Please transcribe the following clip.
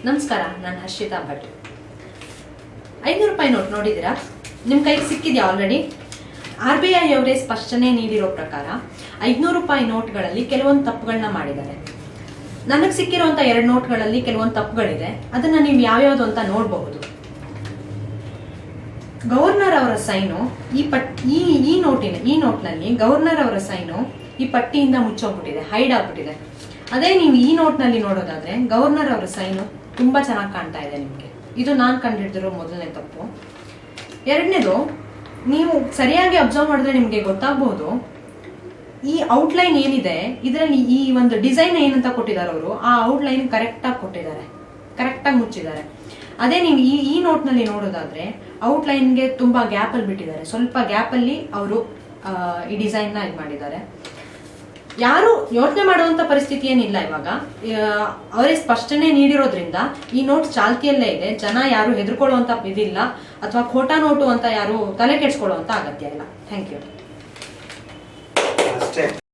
ನಮಸ್ಕಾರ, ನಾನು ಹರ್ಷಿತಾ ಭಟ್. 500 ರೂಪಾಯಿ ನೋಟ್ ನೋಡಿದಿರಾ? ನಿಮ್ಮ ಕೈಗೆ ಸಿಕ್ಕಿದ್ಯಾ ಆಲ್ರೆಡಿ? RBI ಅವರೇ ಸ್ಪಷ್ಟನೆ ನೀಡಿರೋ ಪ್ರಕಾರ 500 ರೂಪಾಯಿ ನೋಟ್ಗಳಲ್ಲಿ ಕೆಲವೊಂದು ತಪ್ಪುಗಳನ್ನ ಮಾಡಿದ್ದಾರೆ. ನನಗೆ ಸಿಕ್ಕಿರುವಂತ 2 ನೋಟ್ಗಳಲ್ಲಿ ಕೆಲವೊಂದು ತಪ್ಪುಗಳಿದೆ. ಅದನ್ನ ನೀವು ಯಾವ್ಯಾವ್ದು ಅಂತ ನೋಡಬಹುದು. ಗವರ್ನರ್ ಅವರ ಸೈನು ಈ ನೋಟ್ನಲ್ಲಿ ಗವರ್ನರ್ ಅವರ ಸೈನು ಈ ಪಟ್ಟಿಯಿಂದ ಮುಚ್ಚೋಗ್ಬಿಟ್ಟಿದೆ, ಹೈಡ್ ಆಗ್ಬಿಟ್ಟಿದೆ. ಅದೇ ನೀವು ಈ ನೋಟ್ನಲ್ಲಿ ನೋಡೋದಾದ್ರೆ ಗವರ್ನರ್ ಅವರ ಸೈನು ತುಂಬಾ ಚೆನ್ನಾಗಿ ಕಾಣ್ತಾ ಇದೆ ನಿಮ್ಗೆ. ಇದು ನಾನು ಕಂಡಿಡಿದಿರೋ ಮೊದಲನೇ ತಪ್ಪು. ಎರಡನೇದು, ನೀವು ಸರಿಯಾಗಿ ಅಬ್ಸರ್ವ್ ಮಾಡಿದ್ರೆ ನಿಮ್ಗೆ ಗೊತ್ತಾಗಬಹುದು, ಈ ಔಟ್ಲೈನ್ ಏನಿದೆ ಇದರಲ್ಲಿ ಈ ಒಂದು ಡಿಸೈನ್ ಏನಂತ ಕೊಟ್ಟಿದ್ದಾರೆ ಅವರು, ಆ ಔಟ್ಲೈನ್ ಕರೆಕ್ಟ್ ಆಗಿ ಕೊಟ್ಟಿದ್ದಾರೆ, ಕರೆಕ್ಟ್ ಆಗಿ ಮುಚ್ಚಿದ್ದಾರೆ. ಅದೇ ನೀವು ಈ ನೋಟ್ನಲ್ಲಿ ನೋಡೋದಾದ್ರೆ ಔಟ್ಲೈನ್ಗೆ ತುಂಬಾ ಗ್ಯಾಪ್ ಅಲ್ಲಿ ಬಿಟ್ಟಿದ್ದಾರೆ. ಸ್ವಲ್ಪ ಗ್ಯಾಪ್ ಅಲ್ಲಿ ಅವರು ಈ ಡಿಸೈನ್ ನ ಇದು ಮಾಡಿದ್ದಾರೆ. ಯಾರು ಯೋಚನೆ ಮಾಡುವಂತ ಪರಿಸ್ಥಿತಿ ಏನಿಲ್ಲ. ಇವಾಗ ಅವರೇ ಸ್ಪಷ್ಟನೆ ನೀಡಿರೋದ್ರಿಂದ ಈ ನೋಟ್ ಚಾಲ್ತಿಯಲ್ಲೇ ಇದೆ. ಜನ ಯಾರು ಹೆದರ್ಕೊಳ್ಳುವಂತ ಇದಿಲ್ಲ, ಅಥವಾ ಖೋಟಾ ನೋಟು ಅಂತ ಯಾರು ತಲೆ ಕೆಡ್ಸ್ಕೊಳ್ಳುವಂತ ಅಗತ್ಯ ಇಲ್ಲ. Thank you.